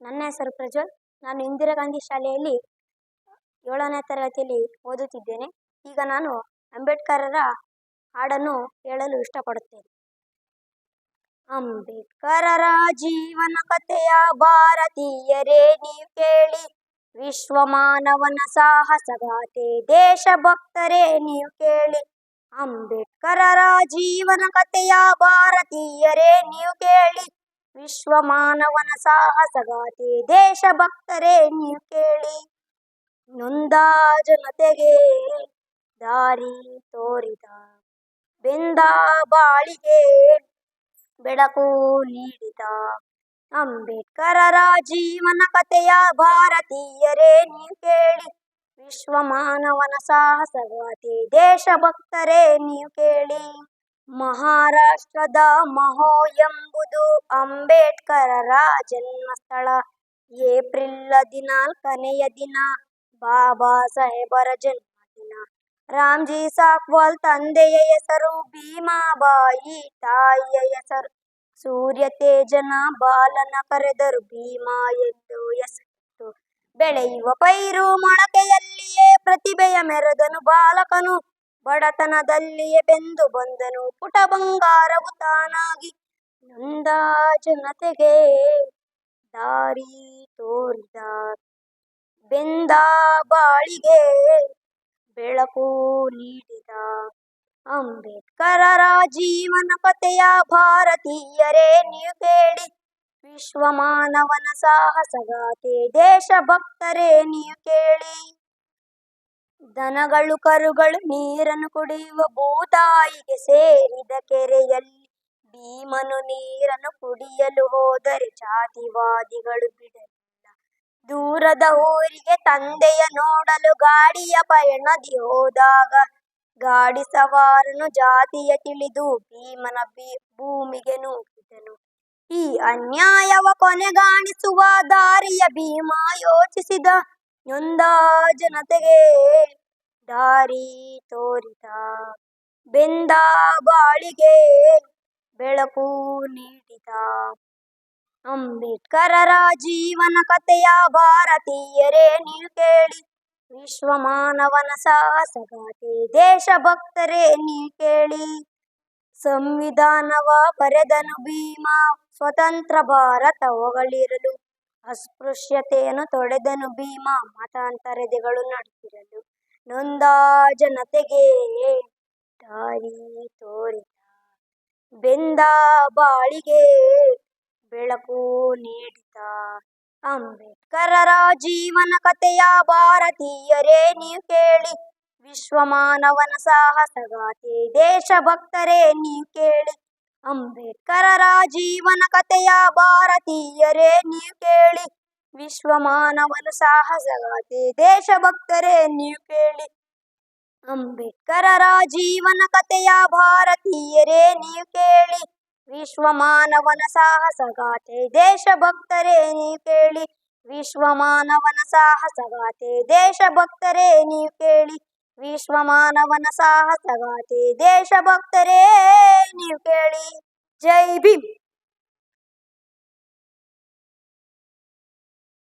ನನ್ನ ಹೆಸರು ಪ್ರಜ್ವಲ್. ನಾನು ಇಂದಿರಾ ಗಾಂಧಿ ಶಾಲೆಯಲ್ಲಿ 7ನೇ ತರಗತಿಯಲ್ಲಿ ಓದುತ್ತಿದ್ದೇನೆ. ಈಗ ನಾನು ಅಂಬೇಡ್ಕರರ ಹಾಡನ್ನು ಹೇಳಲು ಇಷ್ಟಪಡುತ್ತೇನೆ. ಅಂಬೇಡ್ಕರರ ಜೀವನ ಕಥೆಯ ಭಾರತೀಯರೇ ನೀವು ಕೇಳಿ, ವಿಶ್ವ ಮಾನವನ ಸಾಹಸಗಾಥೆ ದೇಶಭಕ್ತರೇ ನೀವು ಕೇಳಿ. ಅಂಬೇಡ್ಕರರ ಜೀವನ ಕಥೆಯ ಭಾರತೀಯರೇ ನೀವು ಕೇಳಿ, ವಿಶ್ವ ಮಾನವನ ಸಾಹಸಗಾಥೆ ದೇಶಭಕ್ತರೇ ನೀವು ಕೇಳಿ. ನೊಂದ ಜನತೆಗೆ ದಾರಿ ತೋರಿದ, ಬೆಂದ ಬಾಳಿಗೆ ಬೆಳಕು ನೀಡಿದ ಅಂಬೇಡ್ಕರರ ಜೀವನ ಕಥೆಯ ಭಾರತೀಯರೇ ನೀವು ಕೇಳಿ, ವಿಶ್ವ ಮಾನವನ ಸಾಹಸಗಾಥೆ ದೇಶಭಕ್ತರೇ ನೀವು ಕೇಳಿ. ಮಹಾರಾಷ್ಟ್ರದ ಮಹೋ ಎಂಬುದು ಅಂಬೇಡ್ಕರರ ಜನ್ಮಸ್ಥಳ. ಏಪ್ರಿಲ್ 14ನೆಯ ದಿನ ಬಾಬಾ ಸಾಹೇಬರ ಜನ್ಮದಿನ. ರಾಮ್ಜಿ ಸಾಕ್ವಾಲ್ ತಂದೆಯ ಹೆಸರು, ಭೀಮಾಬಾಯಿ ತಾಯಿಯ ಹೆಸರು ಸೂರ್ಯ ತೇಜನ. ಬಾಲನ ಕರೆದರು ಭೀಮಾ ಎಂದು ಹೆಸರಿಟ್ಟು. ಬೆಳೆಯುವ ಪೈರು ಮೊಳಕೆಯಲ್ಲಿಯೇ ಪ್ರತಿಭೆಯ ಮೆರೆದನು ಬಾಲಕನು. ಬಡತನದಲ್ಲಿಯೇ ಬೆಂದು ಬಂದನು ಪುಟ ಬಂಗಾರವು ತಾನಾಗಿ. ನೊಂದ ಜನತೆಗೆ ದಾರಿ ತೋರಿದ, ಬೆಂದ ಬಾಳಿಗೆ ಬೆಳಕು ನೀಡಿದ ಅಂಬೇಡ್ಕರರ ಜೀವನ ಕಥೆಯ ಭಾರತೀಯರೇ ನೀವು ಕೇಳಿ, ವಿಶ್ವ ಮಾನವನ ಸಾಹಸಗಾಥೆ ದೇಶಭಕ್ತರೇ ನೀವು ಕೇಳಿ. ದನಗಳು ಕರುಗಳು ನೀರನ್ನು ಕುಡಿಯುವ ಭೂತಾಯಿಗೆ ಸೇರಿದ ಕೆರೆಯಲ್ಲಿ ಭೀಮನು ನೀರನ್ನು ಕುಡಿಯಲು ಹೋದರೆ ಜಾತಿವಾದಿಗಳು ಬಿಡಲಿಲ್ಲ. ದೂರದ ಊರಿಗೆ ತಂದೆಯ ನೋಡಲು ಗಾಡಿಯ ಪಯಣದಿ ಹೋದಾಗ, ಗಾಡಿ ಸವಾರನು ಜಾತಿಯ ತಿಳಿದು ಭೀಮನ ಭೂಮಿಗೆ ನೂಕಿದನು. ಈ ಅನ್ಯಾಯವ ಕೊನೆಗಾಣಿಸುವ ದಾರಿಯ ಭೀಮ ಯೋಚಿಸಿದ. ನೊಂದ ಜನತೆಗೆ ದಾರಿ ತೋರಿದ, ಬೆಂದ ಬಾಳಿಗೆ ಬೆಳಕು ನೀಡಿದ ಅಂಬೇಡ್ಕರರ ಜೀವನ ಕಥೆಯ ಭಾರತೀಯರೇ ನೀವು ಕೇಳಿ, ವಿಶ್ವ ಮಾನವನ ಸಾಹಸಗಾಥೆ ದೇಶಭಕ್ತರೇ ನೀವು ಕೇಳಿ. ಸಂವಿಧಾನವ ಬರೆದನು ಭೀಮ, ಸ್ವತಂತ್ರ ಭಾರತ ಹೊಗಳಿರಲು. ಅಸ್ಪೃಶ್ಯತೆಯನ್ನು ತೊಡೆದನು ಭೀಮ, ಮತಾಂತರತೆಗಳು ನಡೆದಿರಲು. ನೊಂದ ಜನತೆಗೆ ದಾರಿ ತೋರಿದ, ಬೆಂದ ಬಾಳಿಗೆ ಬೆಳಕು ನೀಡಿದ ಅಂಬೇಡ್ಕರರ ಜೀವನ ಕಥೆಯ ಭಾರತೀಯರೇ ನೀವು ಕೇಳಿ, ವಿಶ್ವ ಮಾನವನ ಸಾಹಸಗಾಥೆ ದೇಶಭಕ್ತರೇ ನೀವು ಕೇಳಿ. ಅಂಬೇಡ್ಕರರ ಜೀವನ ಕಥೆಯ ಭಾರತೀಯರೇ ನೀವು ಕೇಳಿ, ವಿಶ್ವ ಮಾನವನ ಸಾಹಸಗಾಥೆ ದೇಶಭಕ್ತರೇ ನೀವು ಕೇಳಿ. ಅಂಬೇಡ್ಕರರ ಜೀವನ ಕಥೆಯ ಭಾರತೀಯರೇ ನೀವು ಕೇಳಿ, ವಿಶ್ವ ಮಾನವನ ಸಾಹಸಗಾಥೆ ದೇಶಭಕ್ತರೇ ನೀವು ಕೇಳಿ. ವಿಶ್ವ ಮಾನವನ ಸಾಹಸಗಾಥೆ ದೇಶಭಕ್ತರೇ ನೀವು ಕೇಳಿ, ವಿಶ್ವ ಮಾನವನ ಸಾಹಸಗಾಥೆ ದೇಶಭಕ್ತರೇ ನೀವು ಕೇಳಿ. ಜೈ ಭೀಮ್.